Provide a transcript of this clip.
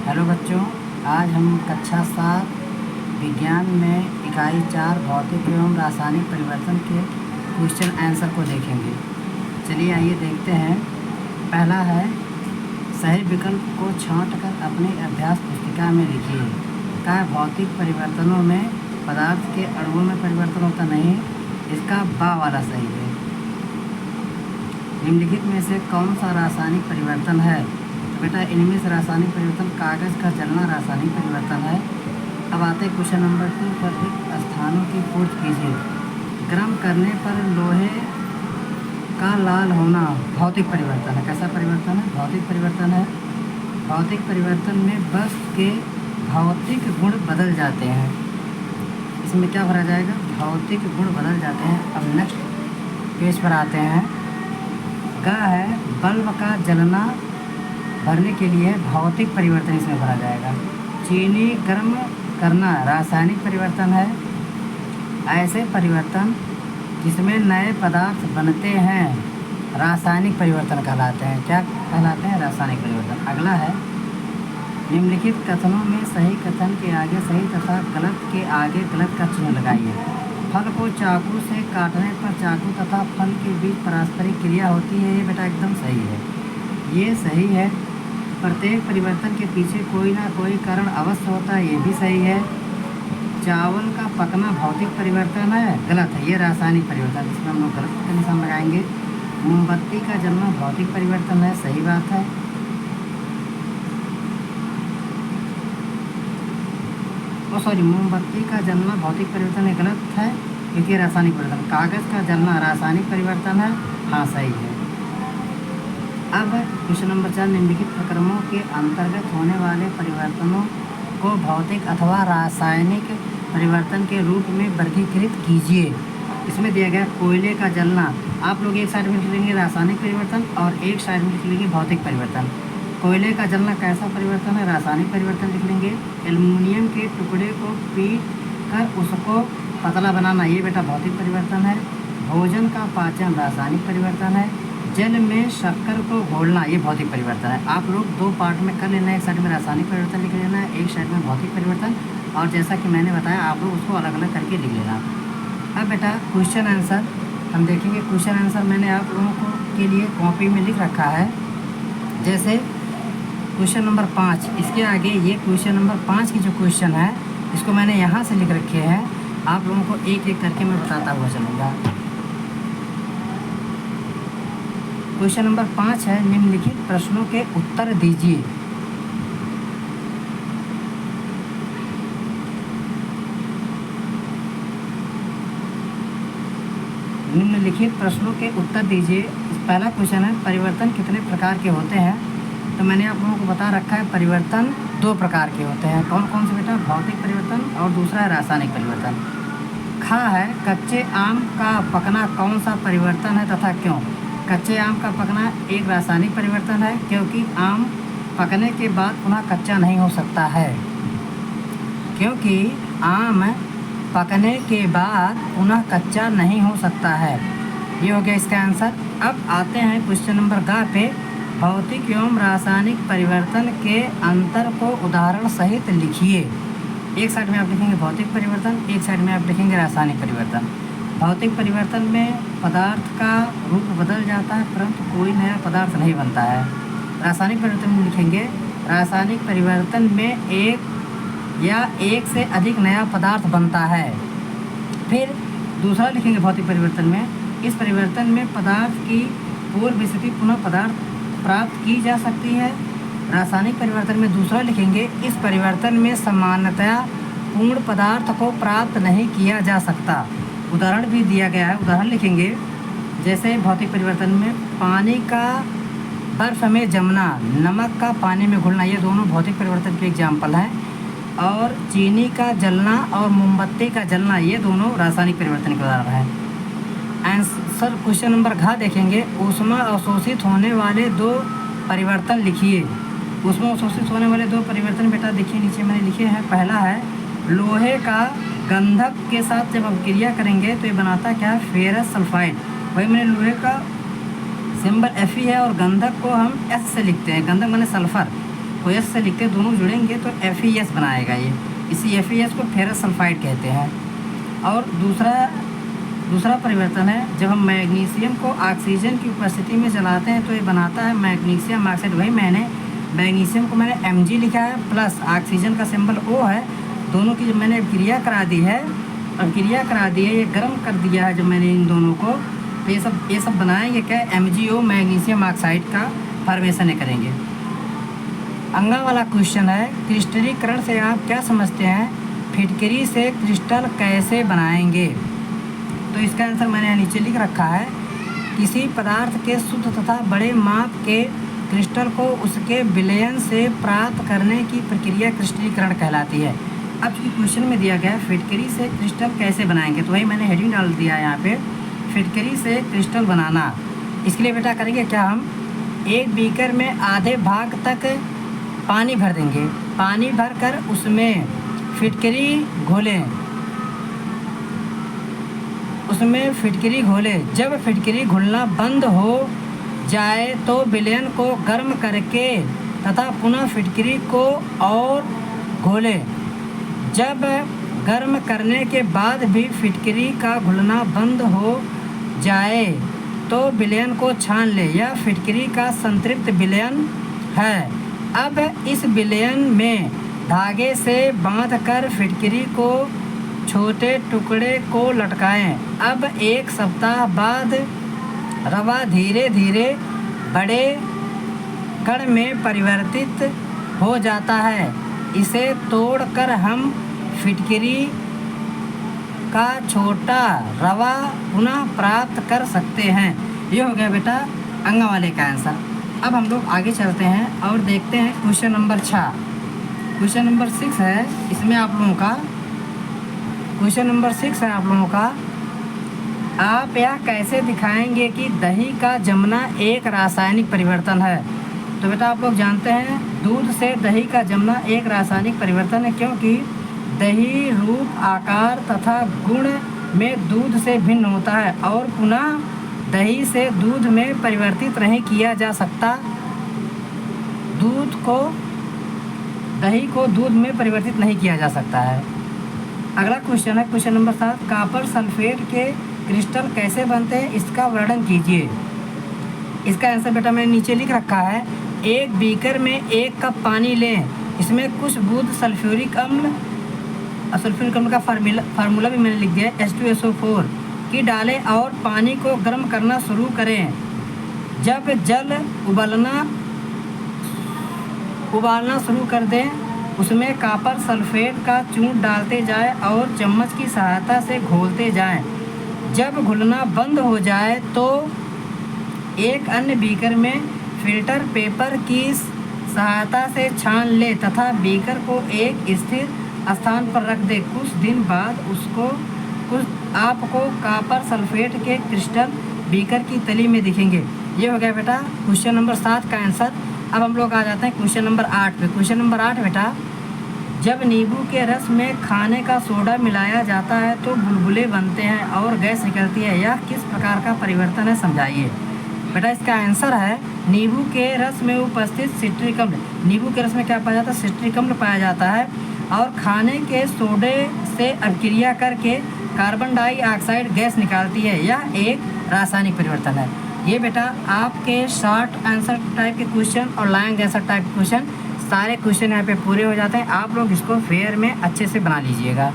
Hello बच्चों, आज हम कक्षा 7 विज्ञान में इकाई 4 भौतिक एवं रासायनिक परिवर्तन के क्वेश्चन आंसर को देखेंगे। चलिए आइए देखते हैं। पहला है, सही विकल्प को छांटकर अपनी अभ्यास पुस्तिका में लिखिए। क्या भौतिक परिवर्तनों में पदार्थ के अणुओं में परिवर्तन होता नहीं, इसका बा वाला सही है। निम्नलिखित में से कौन सा रासायनिक परिवर्तन है? बेटा इनमें से रासायनिक परिवर्तन कागज़ का जलना रासायनिक परिवर्तन है। अब आते हैं क्वेश्चन नंबर 2 पर। रिक्त स्थानों की पूर्ति कीजिए। गर्म करने पर लोहे का लाल होना भौतिक परिवर्तन है। कैसा परिवर्तन है? भौतिक परिवर्तन है। भौतिक परिवर्तन में वस्तु के भौतिक गुण बदल जाते हैं। इसमें क्या भरा जाएगा? भौतिक गुण बदल जाते हैं। अब नेक्स्ट पेज पर आते हैं। ग है, बल्ब का जलना भरने के लिए भौतिक परिवर्तन इसमें भरा जाएगा। चीनी गर्म करना रासायनिक परिवर्तन है। ऐसे परिवर्तन जिसमें नए पदार्थ बनते हैं रासायनिक परिवर्तन कहलाते हैं। क्या कहलाते हैं? रासायनिक परिवर्तन। अगला है, निम्नलिखित कथनों में सही कथन के आगे सही तथा गलत के आगे गलत का चिन्ह लगाइए। फल को चाकू से काटने पर चाकू तथा फल के बीच पारस्परिक क्रिया होती है। ये बेटा एकदम सही है, ये सही है। प्रत्येक परिवर्तन के पीछे कोई ना कोई कारण अवश्य होता है। ये भी सही है। चावल का पकना भौतिक परिवर्तन है, गलत है, ये रासायनिक परिवर्तन। इसमें हम लोग गलत का निशान लगाएंगे। मोमबत्ती का जलना भौतिक परिवर्तन है, सही बात है। मोमबत्ती का जलना भौतिक परिवर्तन है, गलत है क्योंकि रासायनिक परिवर्तन। कागज़ का जलना रासायनिक परिवर्तन है, हाँ सही है। अब क्वेश्चन नंबर 4, निम्नलिखित प्रक्रमों के अंतर्गत होने वाले परिवर्तनों को भौतिक अथवा रासायनिक परिवर्तन के रूप में वर्गीकृत कीजिए। इसमें दिया गया कोयले का जलना, आप लोग एक साइड में लिख लेंगे रासायनिक परिवर्तन और एक साइड में लिख लेंगे भौतिक परिवर्तन। कोयले का जलना कैसा परिवर्तन है? रासायनिक परिवर्तन लिख लेंगे। एल्युमिनियम के टुकड़े को पीट कर उसको पतला बनाना, ये बेटा भौतिक परिवर्तन है। भोजन का पाचन रासायनिक परिवर्तन है। जल में शक्कर को घोलना, ये भौतिक परिवर्तन है। आप लोग दो पार्ट में कर लेना है, एक साइड में रासायनिक परिवर्तन लिख लेना है, एक साइड में भौतिक परिवर्तन। और जैसा कि मैंने बताया आप लोग उसको अलग अलग करके लिख लेना। अब बेटा क्वेश्चन आंसर हम देखेंगे। क्वेश्चन आंसर मैंने आप लोगों को के लिए कॉपी में लिख रखा है। जैसे क्वेश्चन नंबर 5, इसके आगे ये क्वेश्चन नंबर 5 की जो क्वेश्चन है इसको मैंने यहाँ से लिख रखे हैं। आप लोगों को एक एक करके मैं बताता हुआ चलूँगा। क्वेश्चन नंबर 5 है, निम्नलिखित प्रश्नों के उत्तर दीजिए। निम्नलिखित प्रश्नों के उत्तर दीजिए। पहला क्वेश्चन है, परिवर्तन कितने प्रकार के होते हैं? तो मैंने आप लोगों को बता रखा है परिवर्तन 2 प्रकार के होते हैं। कौन कौन से बेटा? भौतिक परिवर्तन और दूसरा है रासायनिक परिवर्तन। खा है, कच्चे आम का पकना कौन सा परिवर्तन है तथा क्यों? कच्चे आम का पकना एक रासायनिक परिवर्तन है क्योंकि आम पकने के बाद पुनः कच्चा नहीं हो सकता है। क्योंकि आम पकने के बाद पुनः कच्चा नहीं हो सकता है। ये हो गया इसका आंसर। अब आते हैं क्वेश्चन नंबर ग पे। भौतिक एवं रासायनिक परिवर्तन के अंतर को उदाहरण सहित लिखिए। एक साइड में आप लिखेंगे भौतिक परिवर्तन, एक साइड में आप लिखेंगे रासायनिक परिवर्तन। भौतिक परिवर्तन में पदार्थ का रूप बदल जाता है परंतु कोई नया पदार्थ नहीं बनता है। रासायनिक परिवर्तन में लिखेंगे रासायनिक परिवर्तन में एक या एक से अधिक नया पदार्थ बनता है। फिर दूसरा लिखेंगे भौतिक परिवर्तन में, इस परिवर्तन में पदार्थ की पूर्व स्थिति पुनः पदार्थ प्राप्त की जा सकती है। रासायनिक परिवर्तन में दूसरा लिखेंगे, इस परिवर्तन में सामान्यतया पूर्ण पदार्थ को प्राप्त नहीं किया जा सकता। उदाहरण भी दिया गया है, उदाहरण लिखेंगे। जैसे भौतिक परिवर्तन में पानी का बर्फ़ में जमना, नमक का पानी में घुलना, ये दोनों भौतिक परिवर्तन के एग्जाम्पल हैं। और चीनी का जलना और मोमबत्ती का जलना, ये दोनों रासायनिक परिवर्तन के उदाहरण हैं। आंसर क्वेश्चन नंबर घ देखेंगे। ऊष्मा अवशोषित होने वाले 2 परिवर्तन लिखिए। ऊष्मा अवशोषित होने वाले 2 परिवर्तन बेटा देखिए नीचे मैंने लिखे हैं। पहला है, लोहे का गंधक के साथ जब हम क्रिया करेंगे तो ये बनाता क्या है? Ferrous sulphide. वही मैंने लोहे का सिंबल Fe है और गंधक को हम S से लिखते हैं। गंधक माने सल्फर, देखो एस से लिखते दोनों जुड़ेंगे तो FeS बनाएगा ये, इसी FeS को फेरस सल्फाइड कहते हैं। और दूसरा परिवर्तन है, जब हम मैग्नीशियम को ऑक्सीजन की उपस्थिति में जलाते हैं तो ये बनाता है मैग्नीशियम ऑक्साइड। वही मैग्नीशियम को मैंने Mg लिखा है, प्लस ऑक्सीजन का सिंबल O है। दोनों की जब मैंने क्रिया करा दी है, ये गर्म कर दिया है जब मैंने इन दोनों को, तो ये सब बनाएंगे क्या, MgO मैग्नीशियम ऑक्साइड का फॉर्मेशन करेंगे। अगला वाला क्वेश्चन है, क्रिस्टलीकरण से आप क्या समझते हैं, फिटकरी से क्रिस्टल कैसे बनाएंगे। तो इसका आंसर मैंने यहाँ नीचे लिख रखा है, किसी पदार्थ के शुद्ध तथा बड़े माप के क्रिस्टल को उसके विलयन से प्राप्त करने की प्रक्रिया क्रिस्टलीकरण कहलाती है। अब चूँकि क्वेश्चन में दिया गया है फिटकरी से क्रिस्टल कैसे बनाएंगे, तो वही मैंने हेडिंग डाल दिया है यहाँ पे, फिटकरी से क्रिस्टल बनाना। इसके लिए बेटा करेंगे क्या, हम एक बीकर में आधे भाग तक पानी भर देंगे, पानी भर कर उसमें फिटकरी घोलें। जब फिटकरी घुलना बंद हो जाए तो विलयन को गर्म करके तथा पुनः फिटकरी को और घोलें। जब गर्म करने के बाद भी फिटकरी का घुलना बंद हो जाए तो विलयन को छान ले। यह फिटकरी का संतृप्त विलयन है। अब इस विलयन में धागे से बांधकर फिटकरी को छोटे टुकड़े को लटकाएं। अब एक सप्ताह बाद रवा धीरे धीरे बड़े कण में परिवर्तित हो जाता है। इसे तोड़कर हम फिटकरी का छोटा रवा पुनः प्राप्त कर सकते हैं। ये हो गया बेटा अंगा वाले का आंसर। अब हम लोग आगे चलते हैं और देखते हैं क्वेश्चन नंबर 6। क्वेश्चन नंबर 6 है, इसमें आप लोगों का क्वेश्चन नंबर 6 है आप लोगों का, आप यह कैसे दिखाएंगे कि दही का जमना एक रासायनिक परिवर्तन है। तो बेटा आप लोग जानते हैं दूध से दही का जमना एक रासायनिक परिवर्तन है, क्योंकि दही रूप, आकार तथा गुण में दूध से भिन्न होता है और पुनः दही से दूध में परिवर्तित नहीं किया जा सकता। दही को दूध में परिवर्तित नहीं किया जा सकता है। अगला क्वेश्चन है क्वेश्चन नंबर 7, कॉपर सल्फेट के क्रिस्टल कैसे बनते हैं, इसका वर्णन कीजिए। इसका आंसर बेटा मैंने नीचे लिख रखा है, एक बीकर में 1 कप पानी लें, इसमें कुछ बूंद सल्फ्यूरिक अम्ल का फार्मूला भी मैंने लिख दिया है, H2SO4 की डालें और पानी को गर्म करना शुरू करें। जब जल उबालना शुरू कर दें, उसमें कॉपर सल्फेट का चूर्ण डालते जाएं और चम्मच की सहायता से घोलते जाएं। जब घुलना बंद हो जाए तो एक अन्य बीकर में फिल्टर पेपर की सहायता से छान ले तथा बीकर को एक स्थिर स्थान पर रख दे। कुछ दिन बाद आपको कॉपर सल्फेट के क्रिस्टल बीकर की तली में दिखेंगे। ये हो गया बेटा क्वेश्चन नंबर 7 का आंसर। अब हम लोग आ जाते हैं क्वेश्चन नंबर 8 पे। क्वेश्चन नंबर 8 बेटा, जब नींबू के रस में खाने का सोडा मिलाया जाता है तो बुलबुले बनते हैं और गैस निकलती है, यह किस प्रकार का परिवर्तन है, समझाइए। बेटा इसका आंसर है नींबू के रस में उपस्थित सिट्रिक अम्ल। नींबू के रस में क्या पाया जाता है, सिट्रिक अम्ल पाया जाता है और खाने के सोडे से अभिक्रिया करके कार्बन डाइऑक्साइड गैस निकालती है। यह एक रासायनिक परिवर्तन है। ये बेटा आपके शॉर्ट आंसर टाइप के क्वेश्चन और लॉन्ग आंसर टाइप के क्वेश्चन सारे क्वेश्चन यहाँ पे पूरे हो जाते हैं। आप लोग इसको फेयर में अच्छे से बना लीजिएगा।